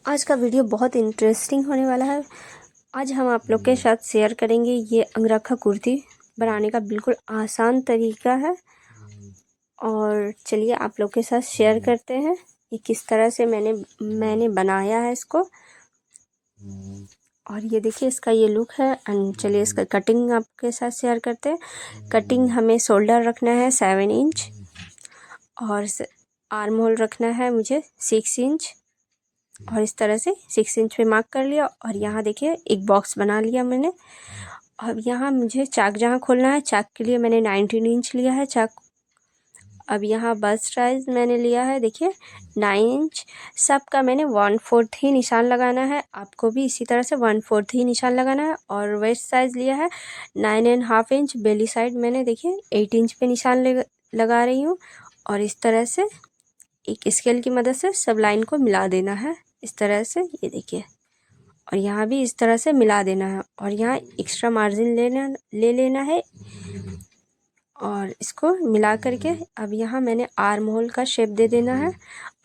आज का वीडियो बहुत इंटरेस्टिंग होने वाला है। आज हम आप लोग के साथ शेयर करेंगे ये अंगरखा कुर्ती बनाने का बिल्कुल आसान तरीका है। और चलिए आप लोग के साथ शेयर करते हैं ये किस तरह से मैंने बनाया है इसको। और ये देखिए इसका ये लुक है। एंड चलिए इसका कटिंग आपके साथ शेयर करते हैं। कटिंग हमें शोल्डर रखना है 7 इंच और आर्म होल रखना है मुझे 6 इंच। और इस तरह से 6 इंच पे मार्क कर लिया। और यहाँ देखिए एक बॉक्स बना लिया मैंने। अब यहाँ मुझे चाक जहाँ खोलना है, चाक के लिए मैंने 19 इंच लिया है चाक। अब यहाँ बस्ट साइज मैंने लिया है देखिए 9 इंच। सबका मैंने 1/4 ही निशान लगाना है। आपको भी इसी तरह से 1/4 ही निशान लगाना है। और वेस्ट साइज लिया है 9.5 इंच। बेली साइड मैंने देखिए 8 इंच पे निशान लगा रही हूँ। और इस तरह से एक स्केल की मदद से सब लाइन को मिला देना है इस तरह से, ये देखिए। और यहाँ भी इस तरह से मिला देना है। और यहाँ एक्स्ट्रा मार्जिन ले लेना है। और इसको मिला करके अब यहाँ मैंने आर्म होल का शेप दे देना है।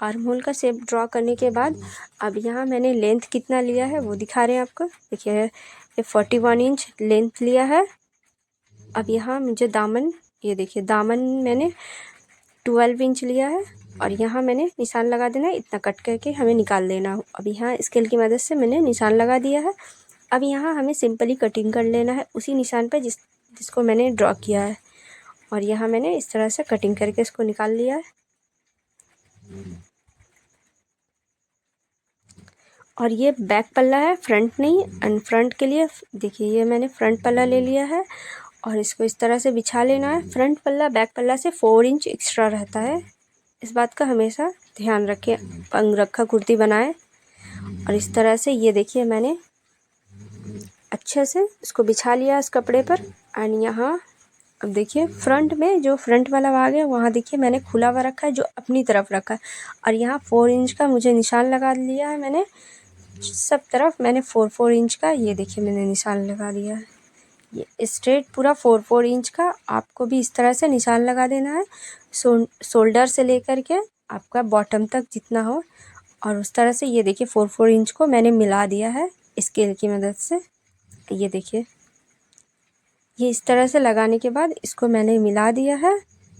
आर्म होल का शेप ड्रॉ करने के बाद अब यहाँ मैंने लेंथ कितना लिया है वो दिखा रहे हैं आपको। देखिए ये 41 इंच लेंथ लिया है। अब यहाँ मुझे दामन, ये देखिए दामन मैंने 12 इंच लिया है। और यहाँ मैंने निशान लगा देना है, इतना कट करके हमें निकाल देना है। अब यहाँ स्केल की मदद से मैंने निशान लगा दिया है। अब यहाँ हमें सिंपली कटिंग कर लेना है उसी निशान पे जिसको मैंने ड्रॉ किया है। और यहाँ मैंने इस तरह से कटिंग करके इसको निकाल लिया है। और ये बैक पल्ला है, फ्रंट नहीं। एंड फ्रंट के लिए देखिए ये मैंने फ्रंट पल्ला ले लिया है। और इसको इस तरह से बिछा लेना है। फ्रंट पल्ला बैक पल्ला से 4 इंच एक्स्ट्रा रहता है, इस बात का हमेशा ध्यान रखें अंगरखा कुर्ती बनाए। और इस तरह से ये देखिए मैंने अच्छे से इसको बिछा लिया इस कपड़े पर। एंड यहाँ अब देखिए फ्रंट में जो फ्रंट वाला भाग है वहाँ देखिए मैंने खुला हुआ रखा है, जो अपनी तरफ रखा है। और यहाँ 4 इंच का मुझे निशान लगा लिया है मैंने। सब तरफ मैंने 4 इंच का, ये देखिए मैंने निशान लगा दिया है। ये स्ट्रेट पूरा 4 इंच का आपको भी इस तरह से निशान लगा देना है। शोल्डर से लेकर के आपका बॉटम तक जितना हो। और उस तरह से ये देखिए 4 इंच को मैंने मिला दिया है स्केल की मदद से। ये देखिए ये इस तरह से लगाने के बाद इसको मैंने मिला दिया है।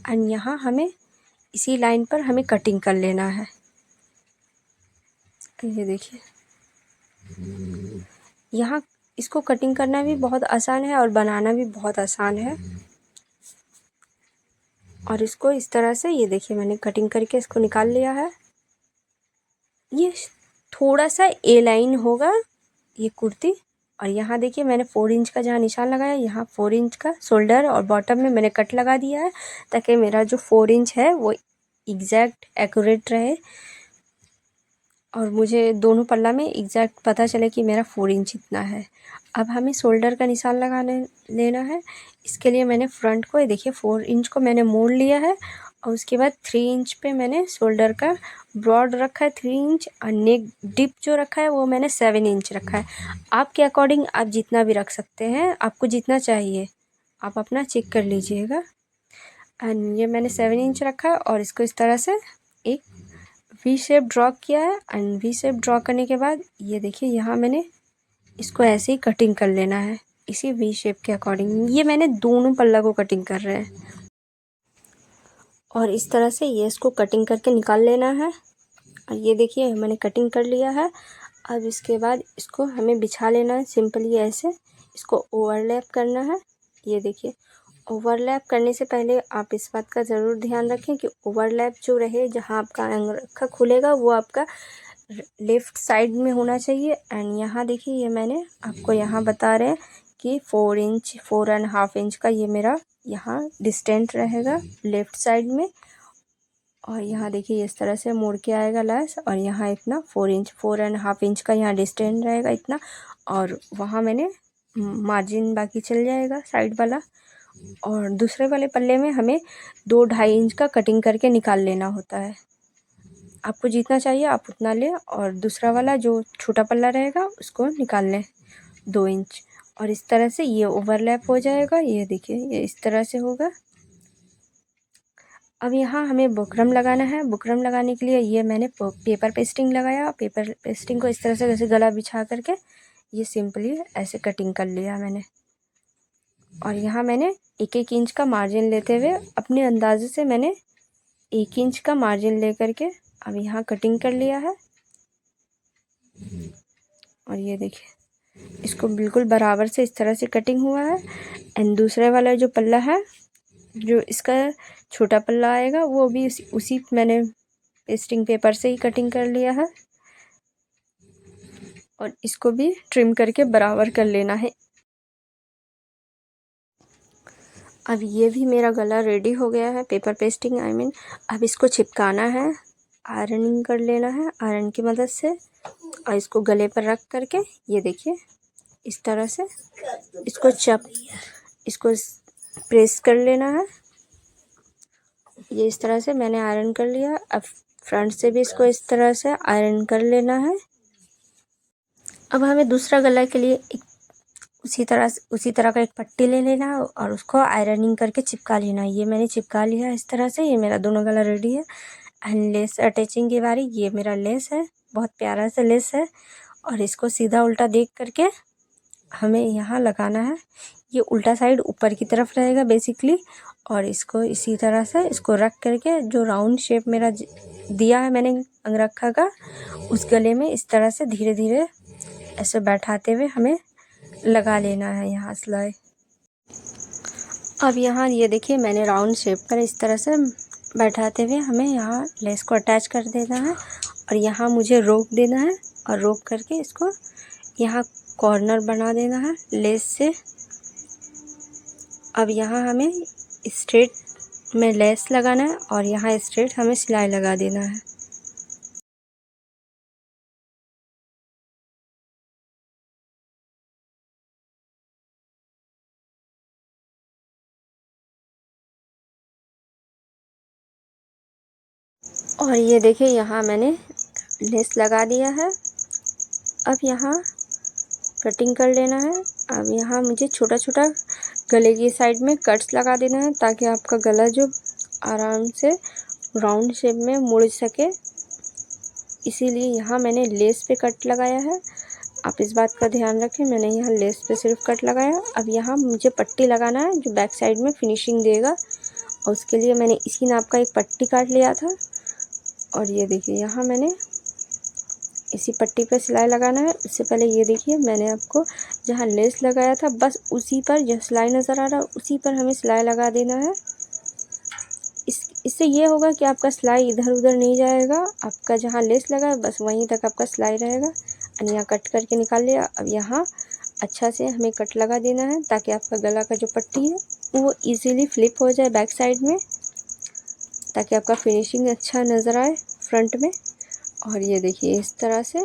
एंड यहाँ हमें इसी लाइन पर हमें कटिंग कर लेना है। ये देखिए यहाँ इसको कटिंग करना भी बहुत आसान है और बनाना भी बहुत आसान है। और इसको इस तरह से ये देखिए मैंने कटिंग करके इसको निकाल लिया है। ये थोड़ा सा ए लाइन होगा ये कुर्ती। और यहाँ देखिए मैंने 4 इंच का जहाँ निशान लगाया, यहाँ 4 इंच का शोल्डर और बॉटम में मैंने कट लगा दिया है, ताकि मेरा जो 4 इंच है वो एग्जैक्ट एक्यूरेट रहे। और मुझे दोनों पल्ला में एग्जैक्ट पता चले कि मेरा 4 इंच इतना है। अब हमें शोल्डर का निशान लगाने लेना है। इसके लिए मैंने फ्रंट को, ये देखिए 4 इंच को मैंने मोड़ लिया है। और उसके बाद 3 इंच पे मैंने शोल्डर का ब्रॉड रखा है 3 इंच। और नेक डिप जो रखा है वो मैंने 7 इंच रखा है। आपके अकॉर्डिंग आप जितना भी रख सकते हैं, आपको जितना चाहिए आप अपना चेक कर लीजिएगा। एंड ये मैंने 7 इंच रखा है। और इसको इस तरह से एक वी शेप ड्रॉ किया है। एंड वी शेप ड्रॉ करने के बाद ये देखिए यहाँ मैंने इसको ऐसे ही कटिंग कर लेना है इसी वी शेप के अकॉर्डिंग। ये मैंने दोनों पल्ला को कटिंग कर रहे हैं। और इस तरह से ये इसको कटिंग करके निकाल लेना है। और ये देखिए मैंने कटिंग कर लिया है। अब इसके बाद इसको हमें बिछा लेना है सिंपली ऐसे। इसको ओवरलैप करना है। ये देखिए ओवरलैप करने से पहले आप इस बात का ज़रूर ध्यान रखें कि ओवरलैप जो रहे, जहाँ आपका अंगरखा खुलेगा वो आपका लेफ़्ट साइड में होना चाहिए। एंड यहाँ देखिए ये मैंने आपको यहाँ बता रहे हैं कि 4 इंच 4.5 इंच का ये मेरा यहाँ डिस्टेंस रहेगा लेफ़्ट साइड में। और यहाँ देखिए इस तरह से मुड़ के आएगा लास्ट। और यहाँ इतना 4 इंच 4.5 इंच का यहाँ डिस्टेंस रहेगा इतना। और वहाँ मैंने मार्जिन बाकी चल जाएगा साइड वाला। और दूसरे वाले पल्ले में हमें 2-2.5 इंच का कटिंग करके निकाल लेना होता है। आपको जितना चाहिए आप उतना लें। और दूसरा वाला जो छोटा पल्ला रहेगा उसको निकाल लें 2 इंच। और इस तरह से ये ओवरलैप हो जाएगा। ये देखिए ये इस तरह से होगा। अब यहाँ हमें बुकरम लगाना है। बुकरम लगाने के लिए ये मैंने पेपर पेस्टिंग लगाया। पेपर पेस्टिंग को इस तरह से जैसे गला बिछा करके ये सिंपली ऐसे कटिंग कर लिया मैंने। और यहाँ मैंने 1-1 इंच का मार्जिन लेते हुए अपने अंदाजे से मैंने 1 इंच का मार्जिन ले करके अब यहाँ कटिंग कर लिया है। और ये देखिए इसको बिल्कुल बराबर से इस तरह से कटिंग हुआ है। एंड दूसरे वाला जो पल्ला है, जो इसका छोटा पल्ला आएगा, वो भी उसी मैंने पेस्टिंग पेपर से ही कटिंग कर लिया है। और इसको भी ट्रिम करके बराबर कर लेना है। अब ये भी मेरा गला रेडी हो गया है, पेपर पेस्टिंग आई मीन। अब इसको चिपकाना है, आयरनिंग कर लेना है आयरन की मदद से। और इसको गले पर रख करके ये देखिए इस तरह से इसको प्रेस कर लेना है। ये इस तरह से मैंने आयरन कर लिया। अब फ्रंट से भी इसको इस तरह से आयरन कर लेना है। अब हमें दूसरा गला के लिए उसी तरह का एक पट्टी ले लेना है और उसको आयरनिंग करके चिपका लेना है। ये मैंने चिपका लिया इस तरह से। ये मेरा दोनों गला रेडी है। एंड लेस अटैचिंग की बारी। ये मेरा लेस है, बहुत प्यारा सा लेस है। और इसको सीधा उल्टा देख करके हमें यहाँ लगाना है। ये उल्टा साइड ऊपर की तरफ रहेगा बेसिकली। और इसको इसी तरह से इसको रख करके जो राउंड शेप मेरा दिया है मैंने अंगरखा का, उस गले में इस तरह से धीरे धीरे ऐसे बैठाते हुए हमें लगा लेना है यहाँ सिलाई। अब यहाँ ये देखिए मैंने राउंड शेप पर इस तरह से बैठाते हुए हमें यहाँ लेस को अटैच कर देना है। और यहाँ मुझे रोक देना है और रोक करके इसको यहाँ कॉर्नर बना देना है लेस से। अब यहाँ हमें स्ट्रेट में लेस लगाना है और यहाँ स्ट्रेट हमें सिलाई लगा देना है। और ये देखिए यहाँ मैंने लेस लगा दिया है। अब यहाँ कटिंग कर लेना है। अब यहाँ मुझे छोटा छोटा गले की साइड में कट्स लगा देना है ताकि आपका गला जो आराम से राउंड शेप में मुड़ सके। इसीलिए यहाँ मैंने लेस पे कट लगाया है। आप इस बात का ध्यान रखें, मैंने यहाँ लेस पे सिर्फ कट लगाया। अब यहाँ मुझे पट्टी लगाना है जो बैक साइड में फिनिशिंग देगा। और उसके लिए मैंने इसी नाप का एक पट्टी काट लिया था। और ये देखिए यहाँ मैंने इसी पट्टी पे सिलाई लगाना है। इससे पहले ये देखिए मैंने आपको जहाँ लेस लगाया था बस उसी पर, जो सिलाई नज़र आ रहा है उसी पर हमें सिलाई लगा देना है। इससे ये होगा कि आपका सिलाई इधर उधर नहीं जाएगा। आपका जहाँ लेस लगा है बस वहीं तक आपका सिलाई रहेगा। और यहाँ कट करके निकाल लिया। अब यहाँ अच्छा से हमें कट लगा देना है ताकि आपका गला का जो पट्टी है वो इजीली फ्लिप हो जाए बैक साइड में, ताकि आपका फिनिशिंग अच्छा नज़र आए फ्रंट में। और ये देखिए इस तरह से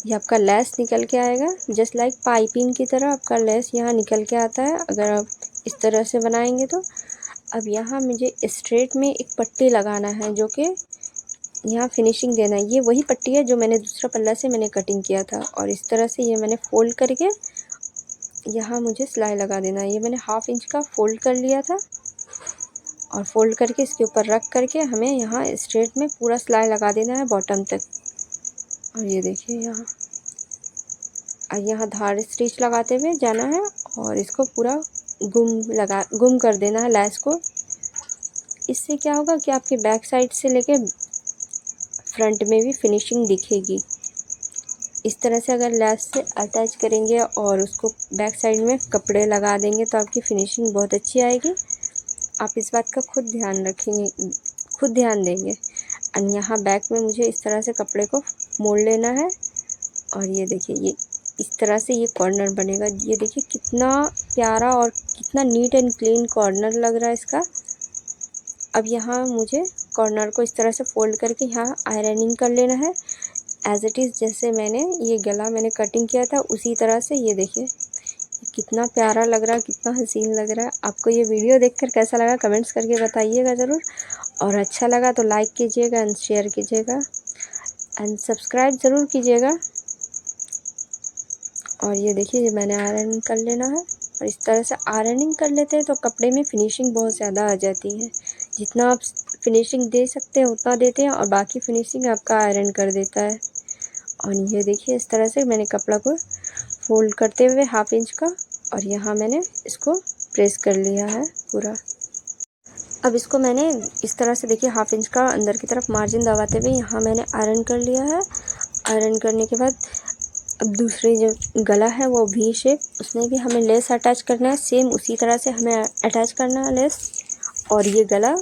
ये आपका लेस निकल के आएगा, जस्ट लाइक पाइपिंग की तरह आपका लेस यहाँ निकल के आता है अगर आप इस तरह से बनाएंगे तो। अब यहाँ मुझे स्ट्रेट में एक पट्टी लगाना है जो कि यहाँ फिनिशिंग देना है। ये वही पट्टी है जो मैंने दूसरा पल्ला से मैंने कटिंग किया था। और इस तरह से ये मैंने फ़ोल्ड करके यहाँ मुझे सिलाई लगा देना है। ये मैंने 1/2 इंच का फ़ोल्ड कर लिया था और फ़ोल्ड करके इसके ऊपर रख करके हमें यहाँ स्ट्रेट में पूरा सिलाई लगा देना है बॉटम तक। और ये देखिए यहाँ धार स्टिच लगाते हुए जाना है और इसको पूरा गुम कर देना है लेस को। इससे क्या होगा कि आपके बैक साइड से लेके फ्रंट में भी फिनिशिंग दिखेगी। इस तरह से अगर लेस से अटैच करेंगे और उसको बैक साइड में कपड़े लगा देंगे तो आपकी फिनिशिंग बहुत अच्छी आएगी। आप इस बात का खुद ध्यान देंगे। और यहाँ बैक में मुझे इस तरह से कपड़े को मोड़ लेना है। और ये देखिए ये इस तरह से ये कॉर्नर बनेगा। ये देखिए कितना प्यारा और कितना नीट एंड क्लीन कॉर्नर लग रहा है इसका। अब यहाँ मुझे कॉर्नर को इस तरह से फोल्ड करके यहाँ आयरनिंग कर लेना है एज़ इट इज़। जैसे मैंने ये गला कटिंग किया था उसी तरह से। ये देखिए कितना प्यारा लग रहा है, कितना हसीन लग रहा है। आपको ये वीडियो देखकर कैसा लगा कमेंट्स करके बताइएगा ज़रूर। और अच्छा लगा तो लाइक कीजिएगा एंड शेयर कीजिएगा एंड सब्सक्राइब ज़रूर कीजिएगा। और ये देखिए ये मैंने आयरन कर लेना है। और इस तरह से आयरनिंग कर लेते हैं तो कपड़े में फिनिशिंग बहुत ज़्यादा आ जाती है। जितना आप फिनिशिंग दे सकते हैं उतना देते हैं और बाकी फिनिशिंग आपका आयरन कर देता है। और ये देखिए इस तरह से मैंने कपड़ा को फोल्ड करते हुए 1/2 इंच का, और यहाँ मैंने इसको प्रेस कर लिया है पूरा। अब इसको मैंने इस तरह से देखिए 1/2 इंच का अंदर की तरफ मार्जिन दबाते हुए यहाँ मैंने आयरन कर लिया है। आयरन करने के बाद अब दूसरी जो गला है वो वी शेप, उसमें भी हमें लेस अटैच करना है, सेम उसी तरह से हमें अटैच करना है लेस। और ये गला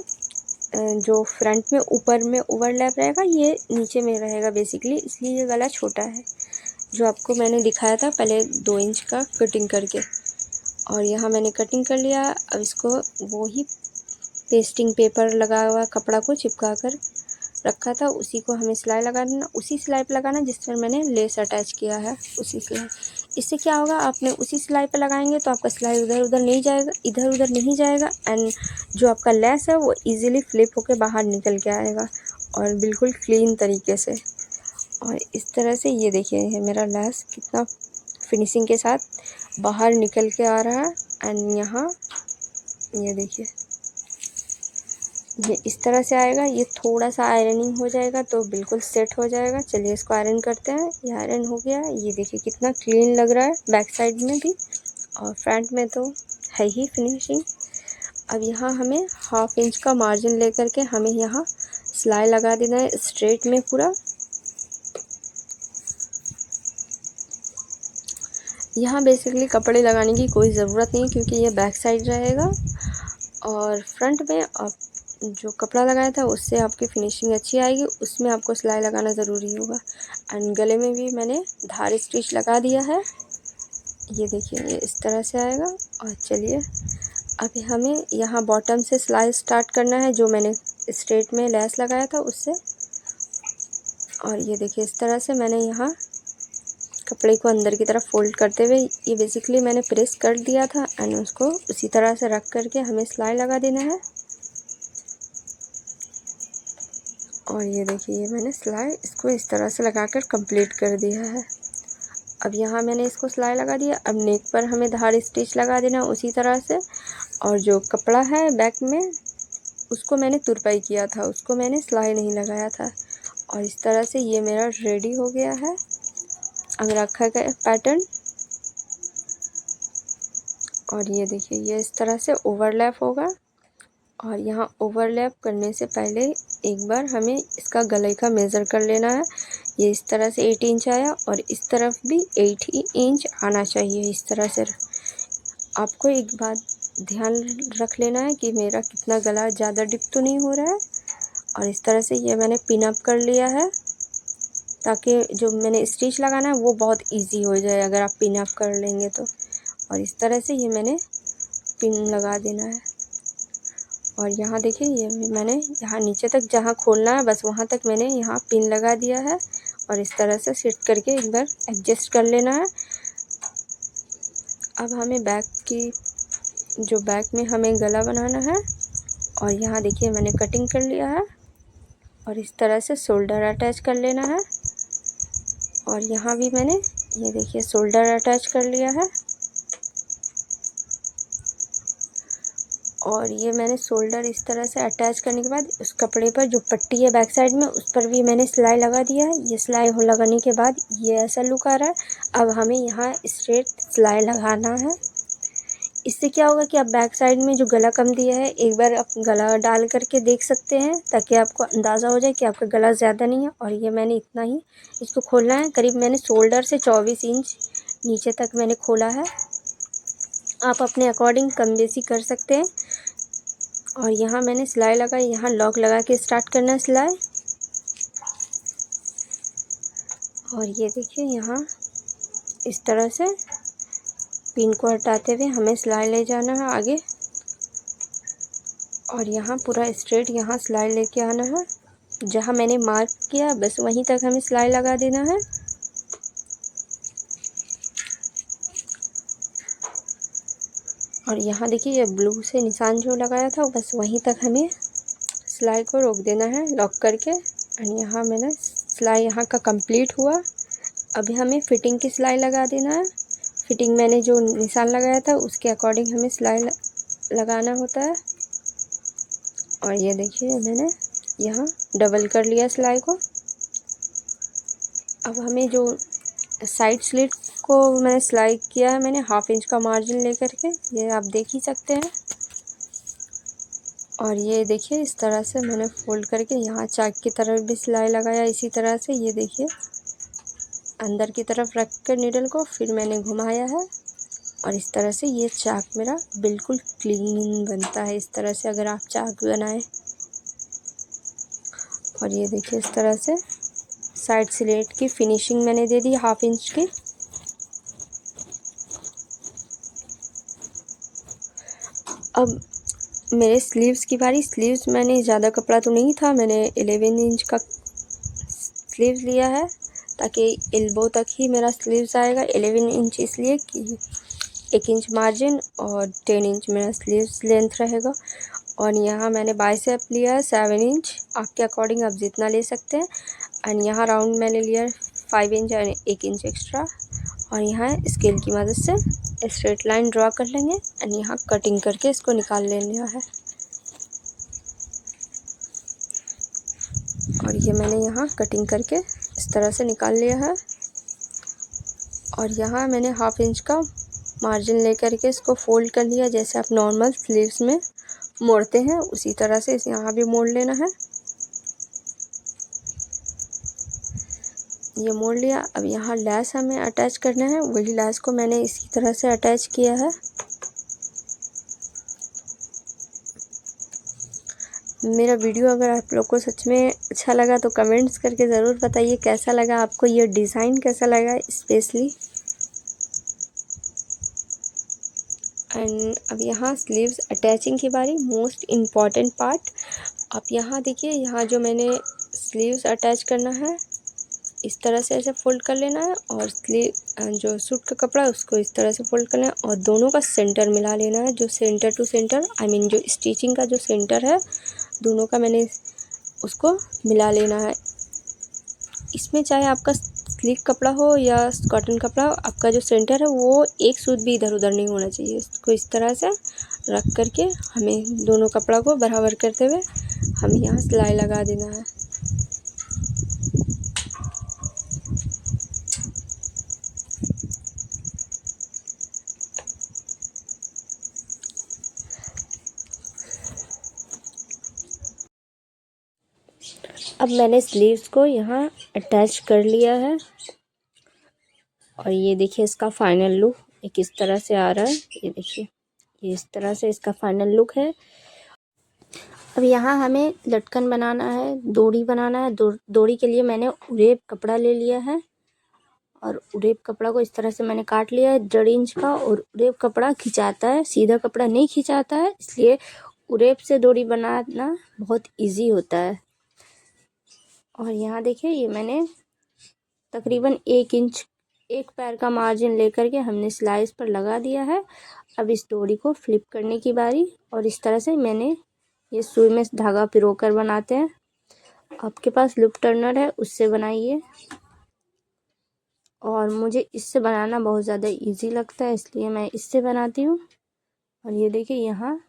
जो फ्रंट में ऊपर में ओवरलैप रहेगा ये नीचे में रहेगा बेसिकली, इसलिए ये गला छोटा है, जो आपको मैंने दिखाया था पहले 2 इंच का कटिंग करके। और यहाँ मैंने कटिंग कर लिया। अब इसको वो ही पेस्टिंग पेपर लगा हुआ कपड़ा को चिपका कर रखा था, उसी को हमें सिलाई लगा देना, उसी सिलाई पे लगाना जिस पर मैंने लेस अटैच किया है, उसी सिलाई। इससे क्या होगा, आपने उसी सिलाई पे लगाएंगे तो आपका सिलाई इधर उधर नहीं जाएगा, इधर उधर नहीं जाएगा, एंड जो आपका लेस है वो इजीली फ्लिप होकर बाहर निकल के आएगा और बिल्कुल क्लीन तरीके से। और इस तरह से ये देखिए ये मेरा लेस कितना फिनिशिंग के साथ बाहर निकल के आ रहा है। एंड यहाँ ये देखिए ये इस तरह से आएगा। ये थोड़ा सा आयरनिंग हो जाएगा तो बिल्कुल सेट हो जाएगा। चलिए इसको आयरन करते हैं। ये आयरन हो गया। ये देखिए कितना क्लीन लग रहा है बैक साइड में भी, और फ्रंट में तो है ही फिनिशिंग। अब यहाँ हमें 1/2 इंच का मार्जिन लेकर के हमें यहाँ सिलाई लगा देना है स्ट्रेट में पूरा। यहाँ बेसिकली कपड़े लगाने की कोई ज़रूरत नहीं क्योंकि ये बैक साइड रहेगा, और फ्रंट में आप जो कपड़ा लगाया था उससे आपकी फिनिशिंग अच्छी आएगी, उसमें आपको सिलाई लगाना ज़रूरी होगा। एंड गले में भी मैंने धारी स्टिच लगा दिया है। ये देखिए ये इस तरह से आएगा। और चलिए अभी हमें यहाँ बॉटम से सिलाई स्टार्ट करना है, जो मैंने स्ट्रेट में लेस लगाया था उससे। और ये देखिए इस तरह से मैंने यहाँ कपड़े को अंदर की तरफ फोल्ड करते हुए, ये बेसिकली मैंने प्रेस कर दिया था एंड उसको उसी तरह से रख करके हमें सिलाई लगा देना है। और ये देखिए ये मैंने सिलाई इसको इस तरह से लगाकर कंप्लीट कर दिया है। अब यहाँ मैंने इसको सिलाई लगा दिया। अब नेक पर हमें धारी स्टिच लगा देना उसी तरह से, और जो कपड़ा है बैक में उसको मैंने तुरपाई किया था, उसको मैंने सिलाई नहीं लगाया था। और इस तरह से ये मेरा रेडी हो गया है अंगरखा का पैटर्न। और ये देखिए ये इस तरह से ओवरलैप होगा। और यहाँ ओवरलैप करने से पहले एक बार हमें इसका गले का मेज़र कर लेना है। ये इस तरह से 8 इंच आया और इस तरफ भी 8 ही इंच आना चाहिए। इस तरह से आपको एक बात ध्यान रख लेना है कि मेरा कितना गला ज़्यादा डिप तो नहीं हो रहा है। और इस तरह से ये मैंने पिन अप कर लिया है ताकि जो मैंने स्टिच लगाना है वो बहुत इजी हो जाए अगर आप पिन अप कर लेंगे तो। और इस तरह से ये मैंने पिन लगा देना है। और यहाँ देखिए ये मैंने यहाँ नीचे तक जहाँ खोलना है बस वहाँ तक मैंने यहाँ पिन लगा दिया है। और इस तरह से सेट करके एक बार एडजस्ट कर लेना है। अब हमें बैक की जो बैक में हमें गला बनाना है, और यहाँ देखिए मैंने कटिंग कर लिया है और इस तरह से शोल्डर अटैच कर लेना है। और यहाँ भी मैंने ये देखिए शोल्डर अटैच कर लिया है। और ये मैंने शोल्डर इस तरह से अटैच करने के बाद उस कपड़े पर जो पट्टी है बैक साइड में उस पर भी मैंने सिलाई लगा दिया है। ये सिलाई हो लगाने के बाद ये ऐसा लुक आ रहा है। अब हमें यहाँ स्ट्रेट सिलाई लगाना है। इससे क्या होगा कि आप बैक साइड में जो गला कम दिया है एक बार आप गला डाल करके देख सकते हैं ताकि आपको अंदाज़ा हो जाए कि आपका गला ज़्यादा नहीं है। और ये मैंने इतना ही इसको खोलना है, करीब मैंने शोल्डर से 24 इंच नीचे तक मैंने खोला है। आप अपने अकॉर्डिंग कम बेसी कर सकते हैं। और यहाँ मैंने सिलाई लगाई, यहाँ लॉक लगा के स्टार्ट करना है सिलाई। और ये देखिए यहाँ इस तरह से पिन को हटाते हुए हमें सिलाई ले जाना है आगे। और यहाँ पूरा स्ट्रेट यहाँ सिलाई लेके आना है, जहाँ मैंने मार्क किया बस वहीं तक हमें सिलाई लगा देना है। और यहाँ देखिए ये ब्लू से निशान जो लगाया था बस वहीं तक हमें सिलाई को रोक देना है लॉक करके। और यहाँ मैंने सिलाई यहाँ का कंप्लीट हुआ। अभी हमें फिटिंग की सिलाई लगा देना है। फिटिंग मैंने जो निशान लगाया था उसके अकॉर्डिंग हमें सिलाई लगाना होता है। और ये देखिए मैंने यहाँ डबल कर लिया सिलाई को। अब हमें जो साइड स्लिट को मैंने सिलाई किया है, मैंने 1/2 इंच का मार्जिन लेकर के, ये आप देख ही सकते हैं। और ये देखिए इस तरह से मैंने फोल्ड करके यहाँ चाक की तरफ भी सिलाई लगाया इसी तरह से। ये देखिए अंदर की तरफ रख कर नीडल को फिर मैंने घुमाया है और इस तरह से ये चाक मेरा बिल्कुल क्लीन बनता है। इस तरह से अगर आप चाक बनाएं। और ये देखिए इस तरह से साइड स्लिट की फिनिशिंग मैंने दे दी 1/2 इंच की। अब मेरे स्लीव्स की बारी। स्लीव्स मैंने ज़्यादा कपड़ा तो नहीं था, मैंने 11 इंच का स्लीव्स लिया है ताकि एल्बो तक ही मेरा स्लीव्स आएगा। 11 इंच इसलिए कि 1 इंच मार्जिन और 10 इंच मेरा स्लीव्स लेंथ रहेगा। और यहाँ मैंने बाइसेप लिया है 7 इंच, आपके अकॉर्डिंग आप जितना ले सकते हैं। एंड यहाँ राउंड मैंने लिया 5 इंच एंड 1 इंच एक्स्ट्रा। और यहाँ स्केल की मदद से स्ट्रेट लाइन ड्रॉ कर लेंगे एंड यहाँ कटिंग करके इसको निकाल लेना है। और ये मैंने यहाँ कटिंग करके इस तरह से निकाल लिया है। और यहाँ मैंने 1/2 इंच का मार्जिन लेकर के इसको फोल्ड कर लिया, जैसे आप नॉर्मल स्लीव्स में मोड़ते हैं उसी तरह से इसे यहाँ भी मोड़ लेना है। ये मोड़ लिया। अब यहाँ लैस हमें अटैच करना है, वही लैस को मैंने इसी तरह से अटैच किया है। मेरा वीडियो अगर आप लोग को सच में अच्छा लगा तो कमेंट्स करके ज़रूर बताइए कैसा लगा आपको, ये डिज़ाइन कैसा लगा स्पेशली। एंड अब यहाँ स्लीव्स अटैचिंग की बारी, मोस्ट इम्पॉर्टेंट पार्ट। आप यहाँ देखिए, यहाँ जो मैंने स्लीव्स अटैच करना है इस तरह से ऐसे फोल्ड कर लेना है और स्लीव जो सूट का कपड़ा है उसको इस तरह से फोल्ड करना है और दोनों का सेंटर मिला लेना है। जो centre to centre I mean जो स्टिचिंग का जो सेंटर है दोनों का मैंने उसको मिला लेना है। इसमें चाहे आपका स्लीक कपड़ा हो या कॉटन कपड़ा हो, आपका जो सेंटर है वो एक सूत भी इधर उधर नहीं होना चाहिए। इसको इस तरह से रख करके हमें दोनों कपड़ा को बराबर करते हुए हमें यहाँ सिलाई लगा देना है। अब मैंने स्लीव्स को यहाँ अटैच कर लिया है और ये देखिए इसका फाइनल लुक एक इस तरह से आ रहा है। ये देखिए ये इस तरह से इसका फाइनल लुक है। अब यहाँ हमें लटकन बनाना है, डोरी बनाना है। डोरी के लिए मैंने उरेब कपड़ा ले लिया है और उरेब कपड़ा को इस तरह से मैंने काट लिया है 1.5 इंच का। और उरेब कपड़ा खिंचाता है, सीधा कपड़ा नहीं खिंचाता है, इसलिए उरेब से डोरी बनाना बहुत इजी होता है। और यहाँ देखिए ये मैंने तकरीबन 1 इंच एक पैर का मार्जिन लेकर के हमने सिलाई पर लगा दिया है। अब इस डोरी को फ्लिप करने की बारी। और इस तरह से मैंने ये सुई में धागा पिरोकर बनाते हैं। आपके पास लूप टर्नर है उससे बनाइए। और मुझे इससे बनाना बहुत ज़्यादा इजी लगता है इसलिए मैं इससे बनाती हूँ। और ये देखिए यहाँ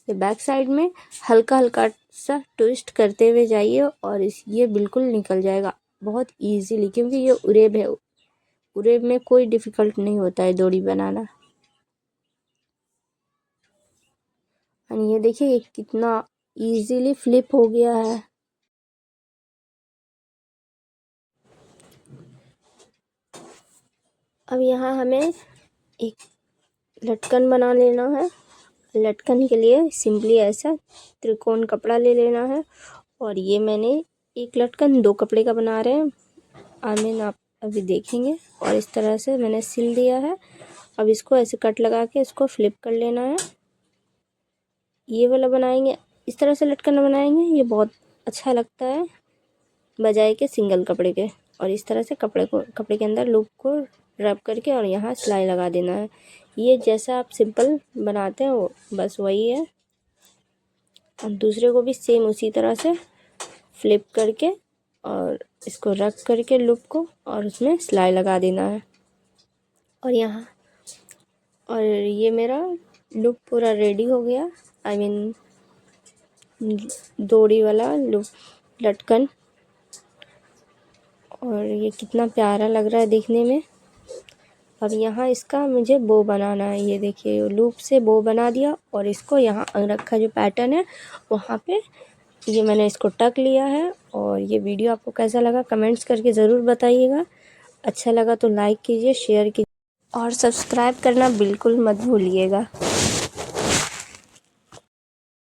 ये बैक साइड में हल्का हल्का सा ट्विस्ट करते हुए जाइए और ये बिल्कुल निकल जाएगा बहुत इजीली, क्योंकि ये उरेब है। उरेब में कोई डिफ़िकल्ट नहीं होता है डोरी बनाना। और ये देखिए ये कितना इजीली फ्लिप हो गया है। अब यहाँ हमें एक लटकन बना लेना है। लटकन के लिए सिंपली ऐसा त्रिकोण कपड़ा ले लेना है। और ये मैंने एक लटकन 2 कपड़े का बना रहे हैं, आई मीन आप अभी देखेंगे। और इस तरह से मैंने सिल दिया है। अब इसको ऐसे कट लगा के इसको फ्लिप कर लेना है। ये वाला बनाएंगे, इस तरह से लटकन बनाएंगे, ये बहुत अच्छा लगता है बजाय के सिंगल कपड़े के। और इस तरह से कपड़े के अंदर लूप को रब करके और यहाँ सिलाई लगा देना है। ये जैसा आप सिंपल बनाते हैं वो बस वही है। और दूसरे को भी सेम उसी तरह से फ्लिप करके और इसको रख करके लूप को और उसमें सिलाई लगा देना है। और यहाँ और ये मेरा लूप पूरा रेडी हो गया, आई मीन डोरी वाला लटकन। और ये कितना प्यारा लग रहा है देखने में। अब यहाँ इसका मुझे बो बनाना है। ये देखिए लूप से बो बना दिया और इसको यहाँ अंगरख का जो पैटर्न है वहाँ पे ये मैंने इसको टक लिया है। और ये वीडियो आपको कैसा लगा कमेंट्स करके ज़रूर बताइएगा। अच्छा लगा तो लाइक कीजिए, शेयर कीजिए और सब्सक्राइब करना बिल्कुल मत भूलिएगा।